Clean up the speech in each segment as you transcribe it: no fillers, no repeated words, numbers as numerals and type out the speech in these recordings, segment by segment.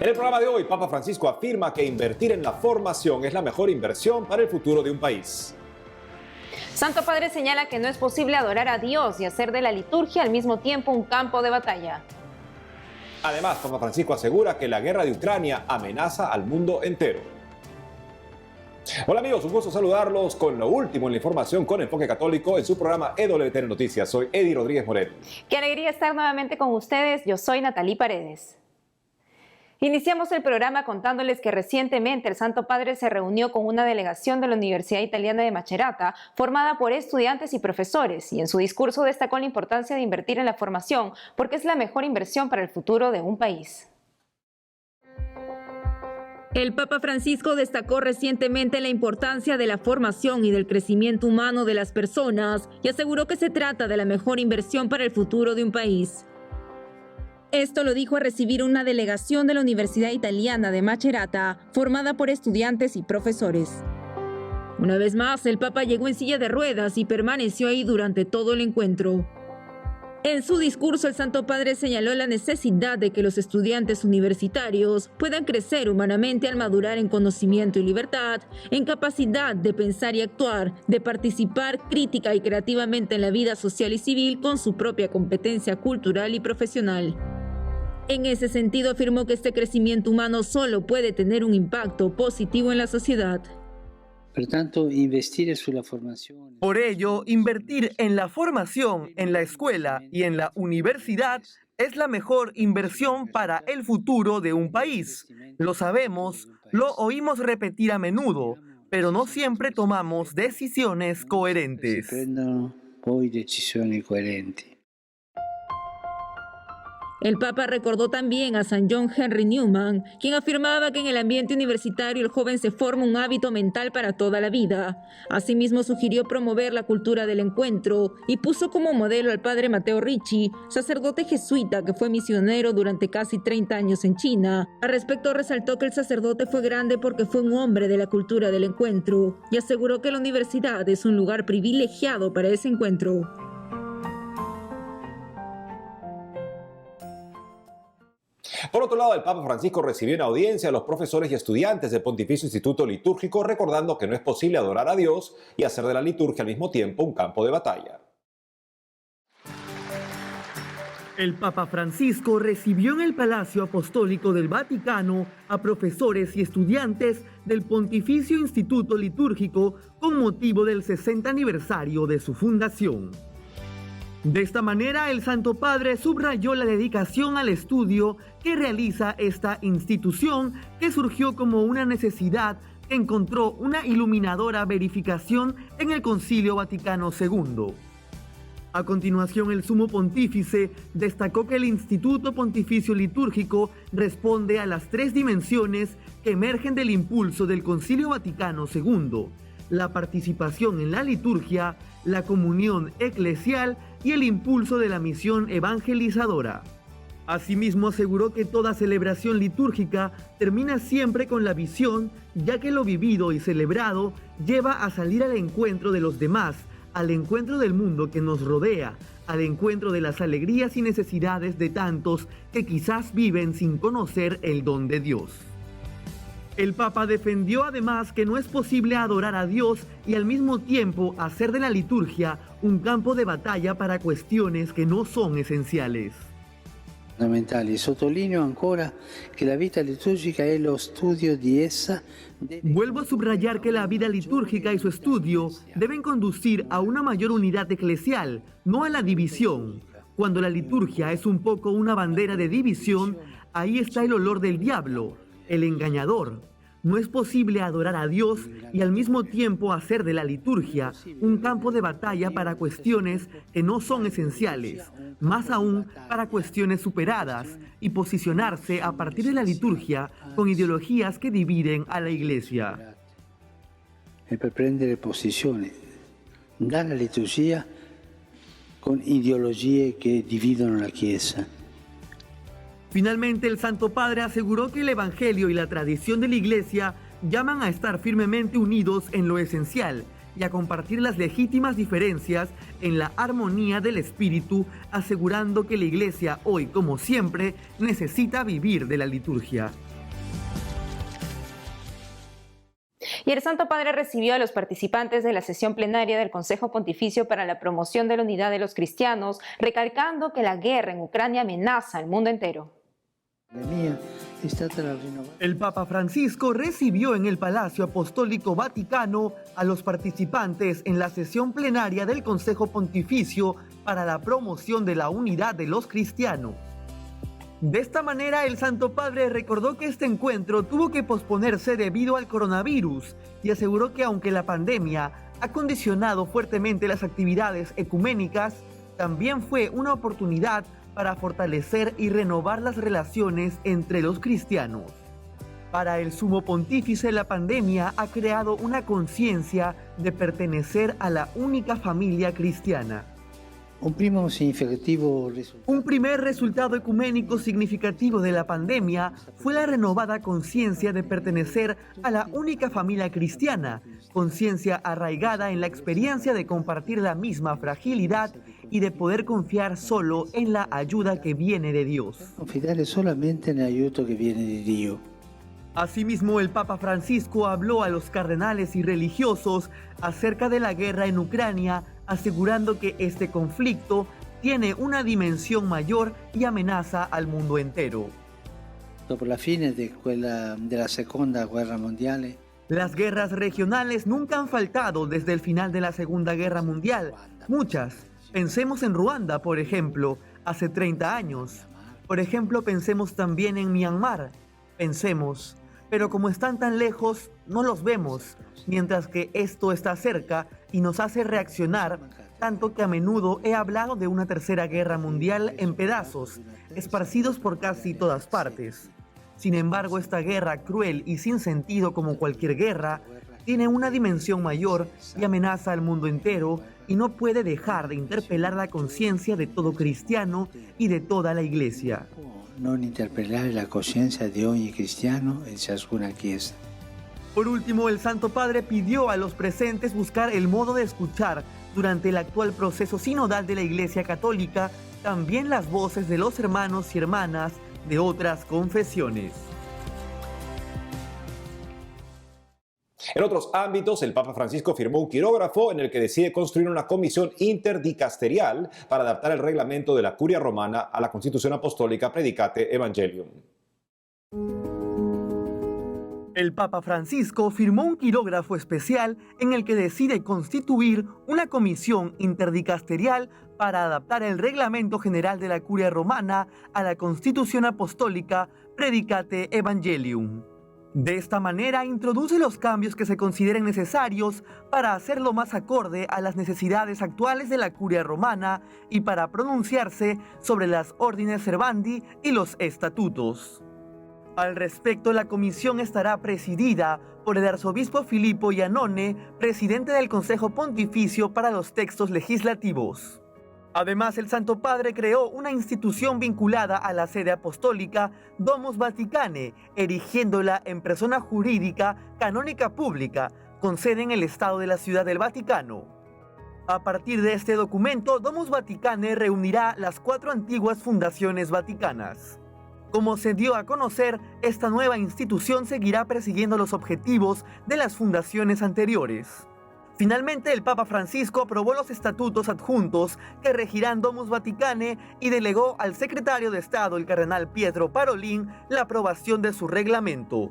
En el programa de hoy, Papa Francisco afirma que invertir en la formación es la mejor inversión para el futuro de un país. Santo Padre señala que no es posible adorar a Dios y hacer de la liturgia al mismo tiempo un campo de batalla. Además, Papa Francisco asegura que la guerra de Ucrania amenaza al mundo entero. Hola amigos, un gusto saludarlos con lo último en la información con enfoque católico en su programa EWTN Noticias. Soy Eddie Rodríguez Morel. Qué alegría estar nuevamente con ustedes. Yo soy Natalie Paredes. Iniciamos el programa contándoles que recientemente el Santo Padre se reunió con una delegación de la Universidad Italiana de Macerata, formada por estudiantes y profesores, y en su discurso destacó la importancia de invertir en la formación porque es la mejor inversión para el futuro de un país. El Papa Francisco destacó recientemente la importancia de la formación y del crecimiento humano de las personas y aseguró que se trata de la mejor inversión para el futuro de un país. Esto lo dijo al recibir una delegación de la Universidad Italiana de Macerata, formada por estudiantes y profesores. Una vez más, el Papa llegó en silla de ruedas y permaneció ahí durante todo el encuentro. En su discurso, el Santo Padre señaló la necesidad de que los estudiantes universitarios puedan crecer humanamente al madurar en conocimiento y libertad, en capacidad de pensar y actuar, de participar crítica y creativamente en la vida social y civil con su propia competencia cultural y profesional. En ese sentido, afirmó que este crecimiento humano solo puede tener un impacto positivo en la sociedad. Por ello, invertir en la formación, en la escuela y en la universidad es la mejor inversión para el futuro de un país. Lo sabemos, lo oímos repetir a menudo, pero no siempre tomamos decisiones coherentes. El Papa recordó también a San John Henry Newman, quien afirmaba que en el ambiente universitario el joven se forma un hábito mental para toda la vida. Asimismo, sugirió promover la cultura del encuentro y puso como modelo al padre Matteo Ricci, sacerdote jesuita que fue misionero durante casi 30 años en China. Al respecto, resaltó que el sacerdote fue grande porque fue un hombre de la cultura del encuentro y aseguró que la universidad es un lugar privilegiado para ese encuentro. Por otro lado, el Papa Francisco recibió una audiencia a los profesores y estudiantes del Pontificio Instituto Litúrgico, recordando que no es posible adorar a Dios y hacer de la liturgia al mismo tiempo un campo de batalla. El Papa Francisco recibió en el Palacio Apostólico del Vaticano a profesores y estudiantes del Pontificio Instituto Litúrgico con motivo del 60 aniversario de su fundación. De esta manera, el Santo Padre subrayó la dedicación al estudio que realiza esta institución, que surgió como una necesidad que encontró una iluminadora verificación en el Concilio Vaticano II. A continuación, el Sumo Pontífice destacó que el Instituto Pontificio Litúrgico responde a las tres dimensiones que emergen del impulso del Concilio Vaticano II: la participación en la liturgia, la comunión eclesial y el impulso de la misión evangelizadora. Asimismo, aseguró que toda celebración litúrgica termina siempre con la visión, ya que lo vivido y celebrado lleva a salir al encuentro de los demás, al encuentro del mundo que nos rodea, al encuentro de las alegrías y necesidades de tantos que quizás viven sin conocer el don de Dios. El Papa defendió además que no es posible adorar a Dios y al mismo tiempo hacer de la liturgia un campo de batalla para cuestiones que no son esenciales. Vuelvo a subrayar que la vida litúrgica y su estudio deben conducir a una mayor unidad eclesial, no a la división. Cuando la liturgia es un poco una bandera de división, ahí está el olor del diablo, el engañador. No es posible adorar a Dios y al mismo tiempo hacer de la liturgia un campo de batalla para cuestiones que no son esenciales, más aún para cuestiones superadas, y posicionarse a partir de la liturgia con ideologías que dividen a la Iglesia. E per prendere posizione dalla liturgia con ideologie che dividono la Chiesa. Finalmente, el Santo Padre aseguró que el Evangelio y la tradición de la Iglesia llaman a estar firmemente unidos en lo esencial y a compartir las legítimas diferencias en la armonía del espíritu, asegurando que la Iglesia hoy, como siempre, necesita vivir de la liturgia. Y el Santo Padre recibió a los participantes de la sesión plenaria del Consejo Pontificio para la Promoción de la Unidad de los Cristianos, recalcando que la guerra en Ucrania amenaza al mundo entero. El Papa Francisco recibió en el Palacio Apostólico Vaticano a los participantes en la sesión plenaria del Consejo Pontificio para la Promoción de la Unidad de los Cristianos. De esta manera, el Santo Padre recordó que este encuentro tuvo que posponerse debido al coronavirus y aseguró que aunque la pandemia ha condicionado fuertemente las actividades ecuménicas, también fue una oportunidad para fortalecer y renovar las relaciones entre los cristianos. Para el Sumo Pontífice, la pandemia ha creado una conciencia de pertenecer a la única familia cristiana. Un primer resultado ecuménico significativo de la pandemia fue la renovada conciencia de pertenecer a la única familia cristiana, conciencia arraigada en la experiencia de compartir la misma fragilidad y de poder confiar solo en la ayuda que viene de Dios. Confiare solamente en el ayuda que viene de Dios. Asimismo, el Papa Francisco habló a los cardenales y religiosos acerca de la guerra en Ucrania, asegurando que este conflicto tiene una dimensión mayor y amenaza al mundo entero. Dopo la fine de la Segunda Guerra Mondiale, las guerras regionales nunca han faltado desde el final de la Segunda Guerra Mundial. Muchas. Pensemos en Ruanda, por ejemplo, hace 30 años. Por ejemplo, pensemos también en Myanmar. Pensemos, pero como están tan lejos, no los vemos, mientras que esto está cerca y nos hace reaccionar, tanto que a menudo he hablado de una tercera guerra mundial en pedazos, esparcidos por casi todas partes. Sin embargo, esta guerra cruel y sin sentido como cualquier guerra, tiene una dimensión mayor y amenaza al mundo entero y no puede dejar de interpelar la conciencia de todo cristiano y de toda la Iglesia. No interpelare la conciencia de ogni cristiano e ciascuna chiesa. Por último, el Santo Padre pidió a los presentes buscar el modo de escuchar durante el actual proceso sinodal de la Iglesia Católica también las voces de los hermanos y hermanas de otras confesiones. En otros ámbitos, el Papa Francisco firmó un quirógrafo en el que decide construir una comisión interdicasterial para adaptar el reglamento de la Curia Romana a la Constitución Apostólica Predicate Evangelium. El Papa Francisco firmó un quirógrafo especial en el que decide constituir una comisión interdicasterial para adaptar el reglamento general de la Curia Romana a la Constitución Apostólica Predicate Evangelium. De esta manera introduce los cambios que se consideren necesarios para hacerlo más acorde a las necesidades actuales de la Curia Romana y para pronunciarse sobre las Ordines Servandi y los estatutos. Al respecto, la comisión estará presidida por el arzobispo Filippo Iannone, presidente del Consejo Pontificio para los Textos Legislativos. Además, el Santo Padre creó una institución vinculada a la sede apostólica, Domus Vaticanae, erigiéndola en persona jurídica canónica pública, con sede en el Estado de la Ciudad del Vaticano. A partir de este documento, Domus Vaticanae reunirá las 4 antiguas fundaciones vaticanas. Como se dio a conocer, esta nueva institución seguirá persiguiendo los objetivos de las fundaciones anteriores. Finalmente, el Papa Francisco aprobó los estatutos adjuntos que regirán Domus Vaticanae y delegó al secretario de Estado, el cardenal Pietro Parolin, la aprobación de su reglamento.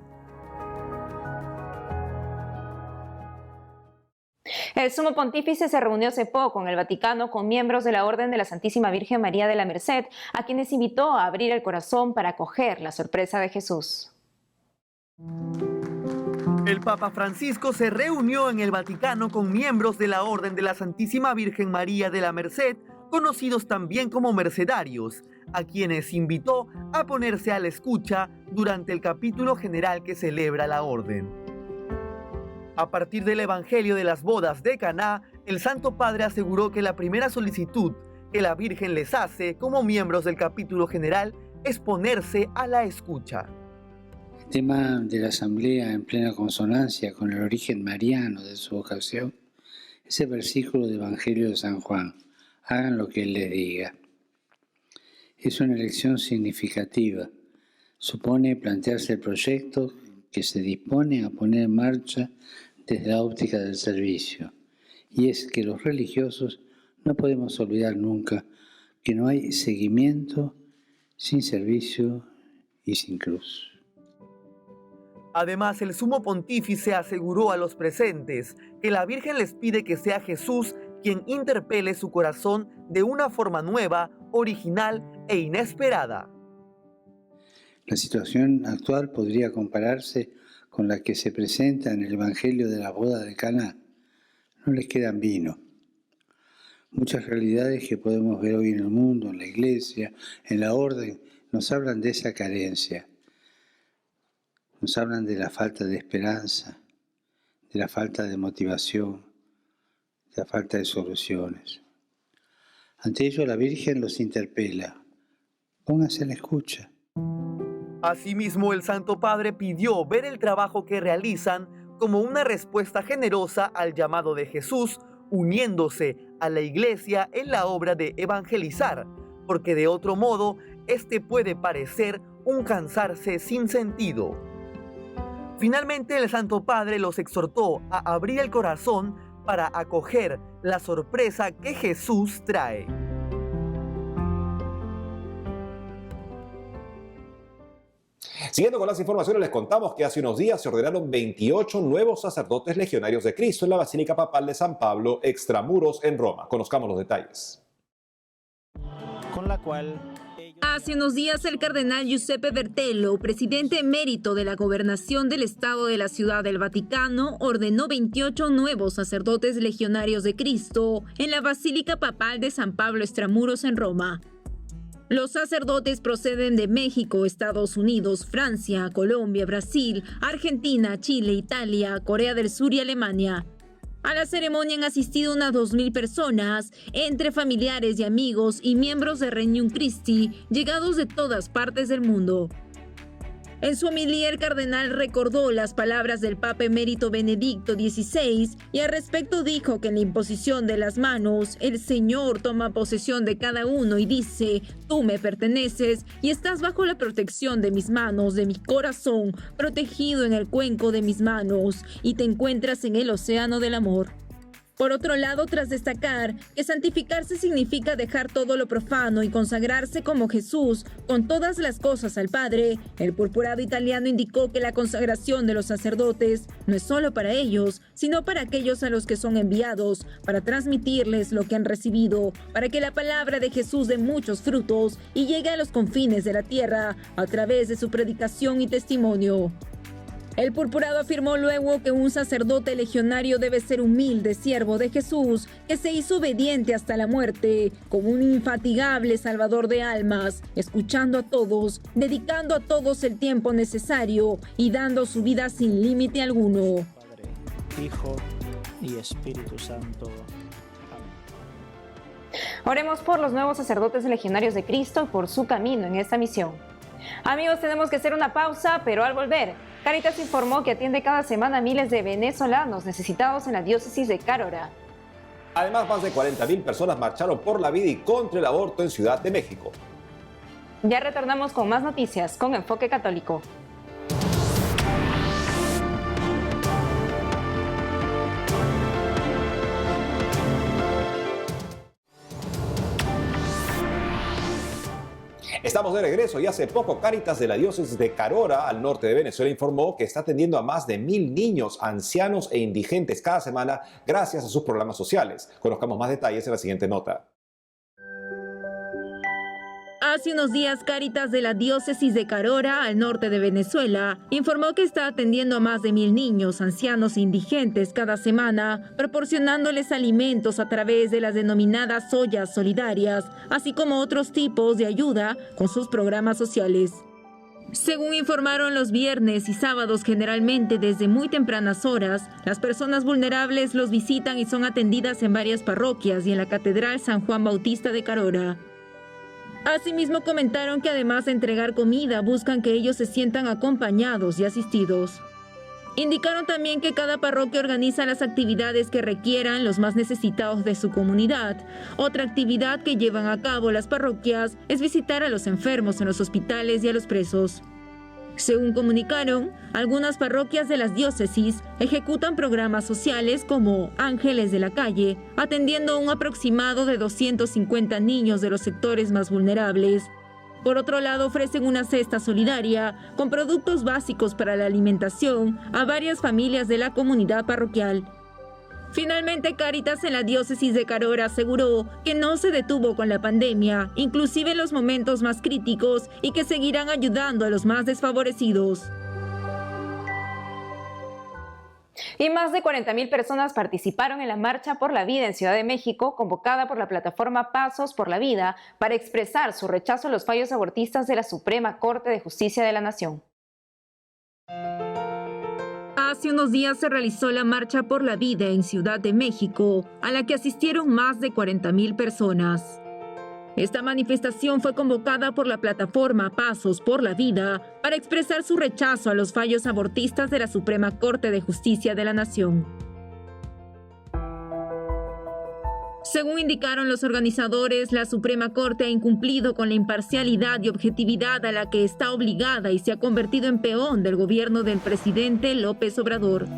El Sumo Pontífice se reunió hace poco en el Vaticano con miembros de la Orden de la Santísima Virgen María de la Merced, a quienes invitó a abrir el corazón para acoger la sorpresa de Jesús. El Papa Francisco se reunió en el Vaticano con miembros de la Orden de la Santísima Virgen María de la Merced, conocidos también como mercedarios, a quienes invitó a ponerse a la escucha durante el capítulo general que celebra la Orden. A partir del Evangelio de las bodas de Caná, el Santo Padre aseguró que la primera solicitud que la Virgen les hace como miembros del capítulo general es ponerse a la escucha. El tema de la asamblea en plena consonancia con el origen mariano de su vocación es el versículo del Evangelio de San Juan: hagan lo que Él les diga. Es una elección significativa. Supone plantearse el proyecto que se disponen a poner en marcha desde la óptica del servicio. Y es que los religiosos no podemos olvidar nunca que no hay seguimiento sin servicio y sin cruz. Además, el sumo pontífice aseguró a los presentes que la Virgen les pide que sea Jesús quien interpele su corazón de una forma nueva, original e inesperada. La situación actual podría compararse con la que se presenta en el Evangelio de la boda de Caná. No les quedan vino. Muchas realidades que podemos ver hoy en el mundo, en la iglesia, en la orden, nos hablan de esa carencia. Nos hablan de la falta de esperanza, de la falta de motivación, de la falta de soluciones. Ante ello, la Virgen los interpela. Pónganse en la escucha. Asimismo, el Santo Padre pidió ver el trabajo que realizan como una respuesta generosa al llamado de Jesús, uniéndose a la Iglesia en la obra de evangelizar, porque de otro modo, este puede parecer un cansarse sin sentido. Finalmente, el Santo Padre los exhortó a abrir el corazón para acoger la sorpresa que Jesús trae. Siguiendo con las informaciones, les contamos que hace unos días se ordenaron 28 nuevos sacerdotes legionarios de Cristo en la Basílica Papal de San Pablo, extramuros, en Roma. Conozcamos los detalles. Con la cual hace unos días el cardenal Giuseppe Bertello, presidente emérito de la Gobernación del Estado de la Ciudad del Vaticano, ordenó 28 nuevos sacerdotes legionarios de Cristo en la Basílica Papal de San Pablo, extramuros, en Roma. Los sacerdotes proceden de México, Estados Unidos, Francia, Colombia, Brasil, Argentina, Chile, Italia, Corea del Sur y Alemania. A la ceremonia han asistido unas 2.000 personas, entre familiares y amigos y miembros de Regnum Christi, llegados de todas partes del mundo. En su homilía, el cardenal recordó las palabras del Papa emérito Benedicto XVI y al respecto dijo que en la imposición de las manos, el Señor toma posesión de cada uno y dice: tú me perteneces y estás bajo la protección de mis manos, de mi corazón, protegido en el cuenco de mis manos, y te encuentras en el océano del amor. Por otro lado, tras destacar que santificarse significa dejar todo lo profano y consagrarse como Jesús con todas las cosas al Padre, el purpurado italiano indicó que la consagración de los sacerdotes no es solo para ellos, sino para aquellos a los que son enviados, para transmitirles lo que han recibido, para que la palabra de Jesús dé muchos frutos y llegue a los confines de la tierra a través de su predicación y testimonio. El purpurado afirmó luego que un sacerdote legionario debe ser humilde, siervo de Jesús, que se hizo obediente hasta la muerte, como un infatigable salvador de almas, escuchando a todos, dedicando a todos el tiempo necesario y dando su vida sin límite alguno. Padre, Hijo y Espíritu Santo. Oremos por los nuevos sacerdotes legionarios de Cristo y por su camino en esta misión. Amigos, tenemos que hacer una pausa, pero al volver, Cáritas informó que atiende cada semana a miles de venezolanos necesitados en la diócesis de Carora. Además, más de 40.000 personas marcharon por la vida y contra el aborto en Ciudad de México. Ya retornamos con más noticias con Enfoque Católico. Estamos de regreso y hace poco Cáritas de la diócesis de Carora, al norte de Venezuela, informó que está atendiendo a más de 1.000 niños, ancianos e indigentes cada semana gracias a sus programas sociales. Conozcamos más detalles en la siguiente nota. Hace unos días, Cáritas de la diócesis de Carora, al norte de Venezuela, informó que está atendiendo a más de 1.000 niños, ancianos e indigentes cada semana, proporcionándoles alimentos a través de las denominadas ollas solidarias, así como otros tipos de ayuda con sus programas sociales. Según informaron, los viernes y sábados, generalmente desde muy tempranas horas, las personas vulnerables los visitan y son atendidas en varias parroquias y en la Catedral San Juan Bautista de Carora. Asimismo, comentaron que además de entregar comida, buscan que ellos se sientan acompañados y asistidos. Indicaron también que cada parroquia organiza las actividades que requieran los más necesitados de su comunidad. Otra actividad que llevan a cabo las parroquias es visitar a los enfermos en los hospitales y a los presos. Según comunicaron, algunas parroquias de las diócesis ejecutan programas sociales como Ángeles de la Calle, atendiendo a un aproximado de 250 niños de los sectores más vulnerables. Por otro lado, ofrecen una cesta solidaria con productos básicos para la alimentación a varias familias de la comunidad parroquial. Finalmente, Cáritas en la diócesis de Carora aseguró que no se detuvo con la pandemia, inclusive en los momentos más críticos, y que seguirán ayudando a los más desfavorecidos. Y más de 40.000 personas participaron en la Marcha por la Vida en Ciudad de México, convocada por la plataforma Pasos por la Vida, para expresar su rechazo a los fallos abortistas de la Suprema Corte de Justicia de la Nación. Hace unos días se realizó la Marcha por la Vida en Ciudad de México, a la que asistieron más de 40.000 personas. Esta manifestación fue convocada por la plataforma Pasos por la Vida para expresar su rechazo a los fallos abortistas de la Suprema Corte de Justicia de la Nación. Según indicaron los organizadores, la Suprema Corte ha incumplido con la imparcialidad y objetividad a la que está obligada y se ha convertido en peón del gobierno del presidente López Obrador.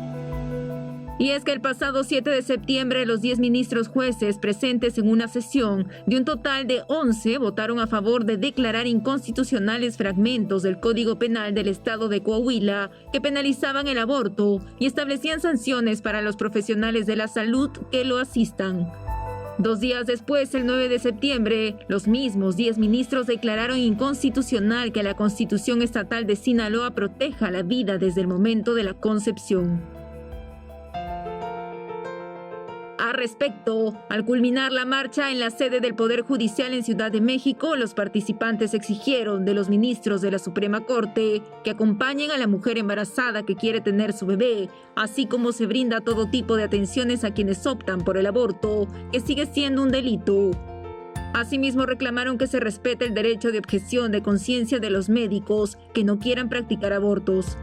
Y es que el pasado 7 de septiembre los 10 ministros jueces presentes en una sesión de un total de 11 votaron a favor de declarar inconstitucionales fragmentos del Código Penal del Estado de Coahuila que penalizaban el aborto y establecían sanciones para los profesionales de la salud que lo asistan. 2 días después, el 9 de septiembre, los mismos 10 ministros declararon inconstitucional que la Constitución Estatal de Sinaloa proteja la vida desde el momento de la concepción. Al respecto, al culminar la marcha en la sede del Poder Judicial en Ciudad de México, los participantes exigieron de los ministros de la Suprema Corte que acompañen a la mujer embarazada que quiere tener su bebé, así como se brinda todo tipo de atenciones a quienes optan por el aborto, que sigue siendo un delito. Asimismo, reclamaron que se respete el derecho de objeción de conciencia de los médicos que no quieran practicar abortos.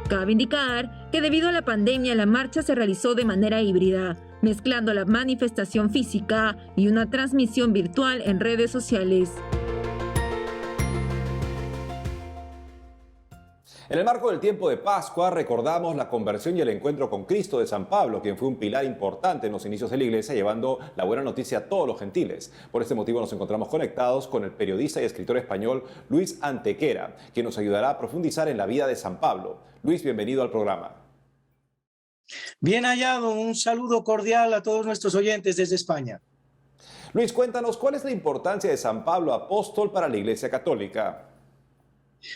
Cabe indicar que debido a la pandemia la marcha se realizó de manera híbrida, mezclando la manifestación física y una transmisión virtual en redes sociales. En el marco del tiempo de Pascua recordamos la conversión y el encuentro con Cristo de San Pablo, quien fue un pilar importante en los inicios de la Iglesia, llevando la buena noticia a todos los gentiles. Por este motivo nos encontramos conectados con el periodista y escritor español Luis Antequera, quien nos ayudará a profundizar en la vida de San Pablo. Luis, bienvenido al programa. Bien hallado, un saludo cordial a todos nuestros oyentes desde España. Luis, cuéntanos, ¿cuál es la importancia de San Pablo apóstol para la Iglesia Católica?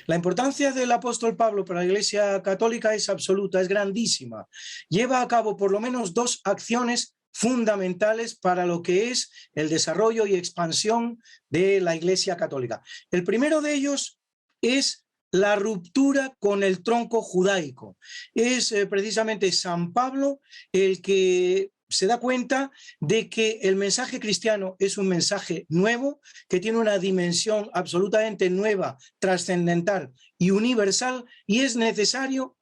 La importancia del apóstol Pablo para la Iglesia Católica es absoluta, es grandísima. Lleva a cabo por lo menos 2 acciones fundamentales para lo que es el desarrollo y expansión de la Iglesia Católica. El primero de ellos es la ruptura con el tronco judaico. Es precisamente San Pablo el que se da cuenta de que el mensaje cristiano es un mensaje nuevo, que tiene una dimensión absolutamente nueva, trascendental y universal, y es necesario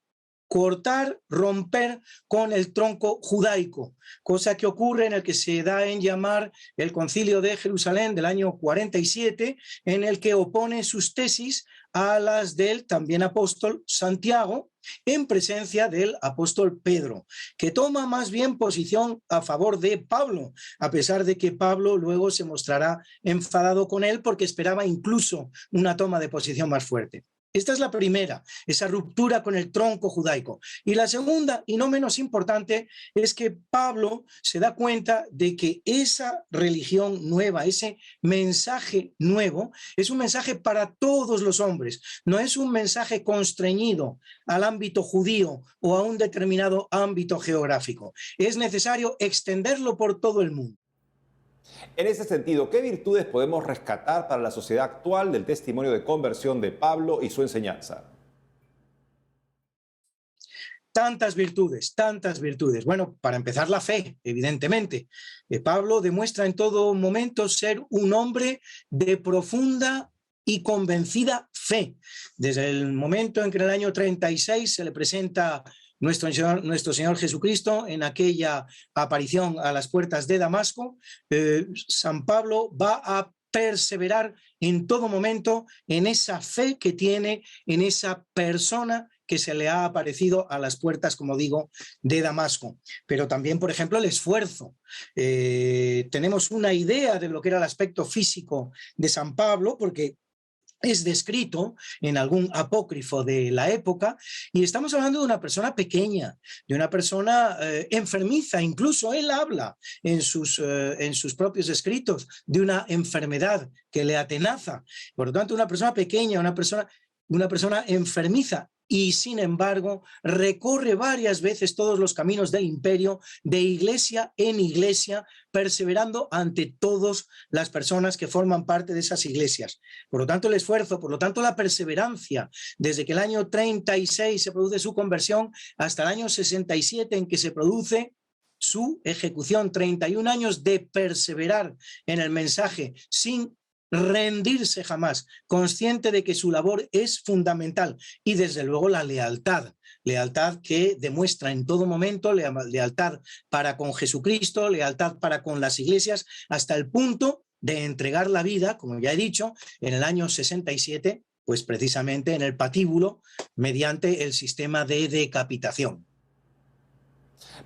cortar, romper con el tronco judaico, cosa que ocurre en el que se da en llamar el Concilio de Jerusalén del año 47, en el que opone sus tesis a las del también apóstol Santiago, en presencia del apóstol Pedro, que toma más bien posición a favor de Pablo, a pesar de que Pablo luego se mostrará enfadado con él porque esperaba incluso una toma de posición más fuerte. Esta es la primera, esa ruptura con el tronco judaico. Y la segunda, y no menos importante, es que Pablo se da cuenta de que esa religión nueva, ese mensaje nuevo, es un mensaje para todos los hombres. No es un mensaje constreñido al ámbito judío o a un determinado ámbito geográfico. Es necesario extenderlo por todo el mundo. En ese sentido, ¿qué virtudes podemos rescatar para la sociedad actual del testimonio de conversión de Pablo y su enseñanza? Tantas virtudes, tantas virtudes. Bueno, para empezar, la fe, evidentemente. Pablo demuestra en todo momento ser un hombre de profunda y convencida fe. Desde el momento en que en el año 36 se le presenta nuestro Señor Jesucristo en aquella aparición a las puertas de Damasco, San Pablo va a perseverar en todo momento en esa fe que tiene en esa persona que se le ha aparecido a las puertas, como digo, de Damasco. Pero también, por ejemplo, el esfuerzo. Tenemos una idea de lo que era el aspecto físico de San Pablo, porque es descrito en algún apócrifo de la época, y estamos hablando de una persona pequeña, de una persona enfermiza. Incluso él habla en sus propios escritos de una enfermedad que le atenaza. Por lo tanto, una persona pequeña, una persona enfermiza, y sin embargo recorre varias veces todos los caminos del imperio, de iglesia en iglesia, perseverando ante todas las personas que forman parte de esas iglesias. Por lo tanto, el esfuerzo, por lo tanto, la perseverancia, desde que el año 36 se produce su conversión hasta el año 67 en que se produce su ejecución, 31 años de perseverar en el mensaje sin rendirse jamás, consciente de que su labor es fundamental, y desde luego la lealtad que demuestra en todo momento, lealtad para con Jesucristo, lealtad para con las iglesias, hasta el punto de entregar la vida, como ya he dicho, en el año 67, pues precisamente en el patíbulo, mediante el sistema de decapitación.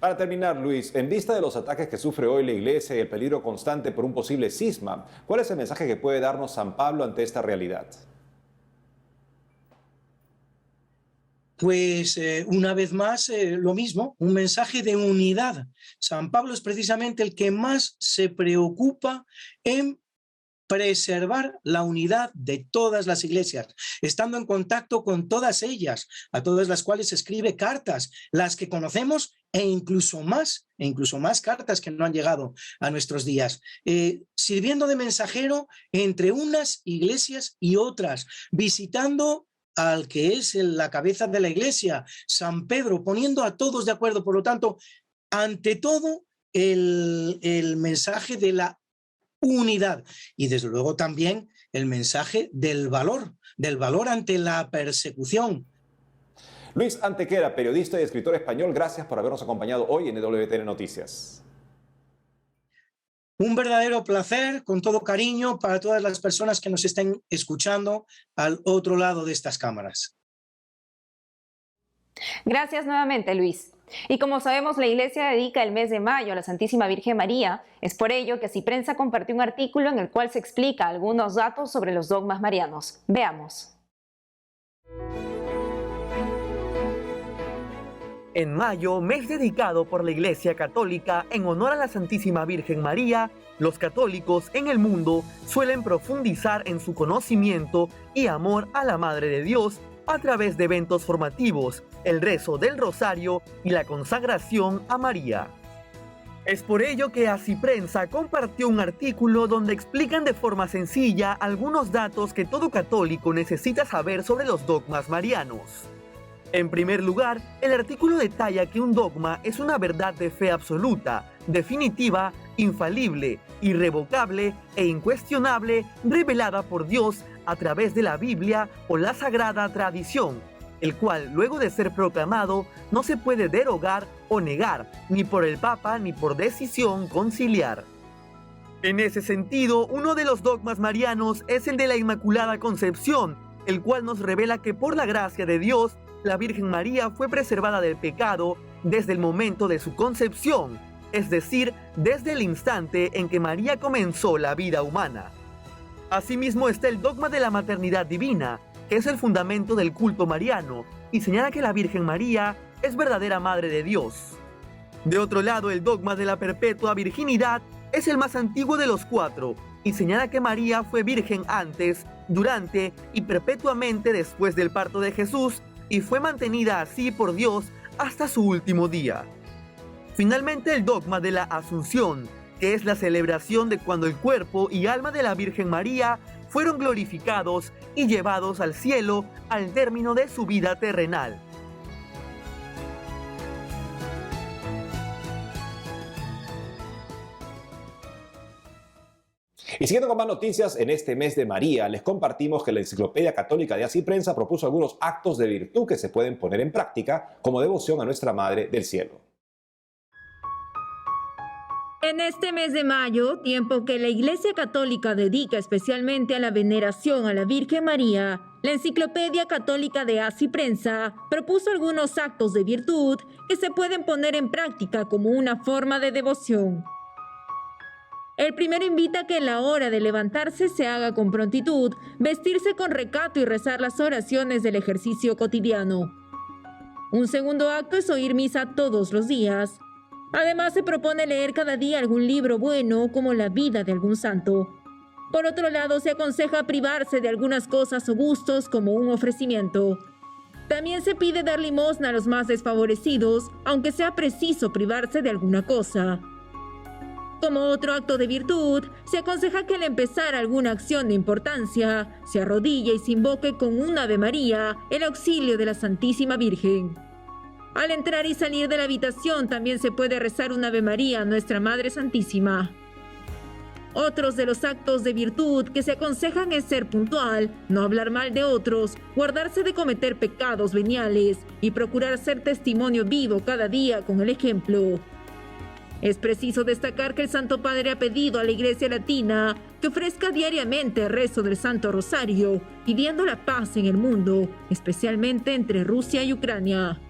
Para terminar, Luis, en vista de los ataques que sufre hoy la Iglesia y el peligro constante por un posible cisma, ¿cuál es el mensaje que puede darnos San Pablo ante esta realidad? Pues una vez más, lo mismo, un mensaje de unidad. San Pablo es precisamente el que más se preocupa en preservar la unidad de todas las iglesias, estando en contacto con todas ellas, a todas las cuales escribe cartas, las que conocemos e incluso más cartas que no han llegado a nuestros días, sirviendo de mensajero entre unas iglesias y otras, visitando al que es la cabeza de la iglesia, San Pedro, poniendo a todos de acuerdo. Por lo tanto, ante todo, el mensaje de la unidad, y desde luego también el mensaje del valor ante la persecución. Luis Antequera, periodista y escritor español, gracias por habernos acompañado hoy en WTN Noticias. Un verdadero placer, con todo cariño, para todas las personas que nos estén escuchando al otro lado de estas cámaras. Gracias nuevamente, Luis. Y como sabemos, la Iglesia dedica el mes de mayo a la Santísima Virgen María. Es por ello que Asiprensa compartió un artículo en el cual se explica algunos datos sobre los dogmas marianos. Veamos. En mayo, mes dedicado por la Iglesia Católica en honor a la Santísima Virgen María, los católicos en el mundo suelen profundizar en su conocimiento y amor a la Madre de Dios a través de eventos formativos, el rezo del rosario y la consagración a María. Es por ello que Asiprensa compartió un artículo donde explican de forma sencilla algunos datos que todo católico necesita saber sobre los dogmas marianos. En primer lugar, el artículo detalla que un dogma es una verdad de fe absoluta, definitiva, infalible, irrevocable e incuestionable, revelada por Dios a través de la Biblia o la Sagrada Tradición, el cual, luego de ser proclamado, no se puede derogar o negar, ni por el Papa ni por decisión conciliar. En ese sentido, uno de los dogmas marianos es el de la Inmaculada Concepción, el cual nos revela que por la gracia de Dios, la Virgen María fue preservada del pecado desde el momento de su concepción, es decir, desde el instante en que María comenzó la vida humana. Asimismo está el dogma de la maternidad divina, que es el fundamento del culto mariano, y señala que la Virgen María es verdadera Madre de Dios. De otro lado, el dogma de la perpetua virginidad es el más antiguo de los cuatro, y señala que María fue virgen antes, durante y perpetuamente después del parto de Jesús, y fue mantenida así por Dios hasta su último día. Finalmente, el dogma de la Asunción, que es la celebración de cuando el cuerpo y alma de la Virgen María fueron glorificados y llevados al cielo al término de su vida terrenal. Y siguiendo con más noticias, en este mes de María les compartimos que la Enciclopedia Católica de Asiprensa propuso algunos actos de virtud que se pueden poner en práctica como devoción a nuestra Madre del Cielo. En este mes de mayo, tiempo que la Iglesia Católica dedica especialmente a la veneración a la Virgen María, la Enciclopedia Católica de Haz y Prensa propuso algunos actos de virtud que se pueden poner en práctica como una forma de devoción. El primero invita a que en la hora de levantarse se haga con prontitud, vestirse con recato y rezar las oraciones del ejercicio cotidiano. Un segundo acto es oír misa todos los días. Además, se propone leer cada día algún libro bueno, como la vida de algún santo. Por otro lado, se aconseja privarse de algunas cosas o gustos como un ofrecimiento. También se pide dar limosna a los más desfavorecidos, aunque sea preciso privarse de alguna cosa. Como otro acto de virtud, se aconseja que al empezar alguna acción de importancia, se arrodille y se invoque con un Ave María el auxilio de la Santísima Virgen. Al entrar y salir de la habitación también se puede rezar un Ave María a Nuestra Madre Santísima. Otros de los actos de virtud que se aconsejan es ser puntual, no hablar mal de otros, guardarse de cometer pecados veniales y procurar ser testimonio vivo cada día con el ejemplo. Es preciso destacar que el Santo Padre ha pedido a la Iglesia Latina que ofrezca diariamente el rezo del Santo Rosario, pidiendo la paz en el mundo, especialmente entre Rusia y Ucrania.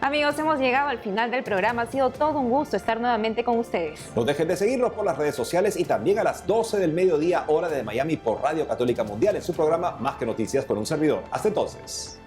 Amigos, hemos llegado al final del programa. Ha sido todo un gusto estar nuevamente con ustedes. No dejen de seguirnos por las redes sociales y también a las 12 del mediodía, hora de Miami, por Radio Católica Mundial, en su programa Más que Noticias con un servidor. Hasta entonces.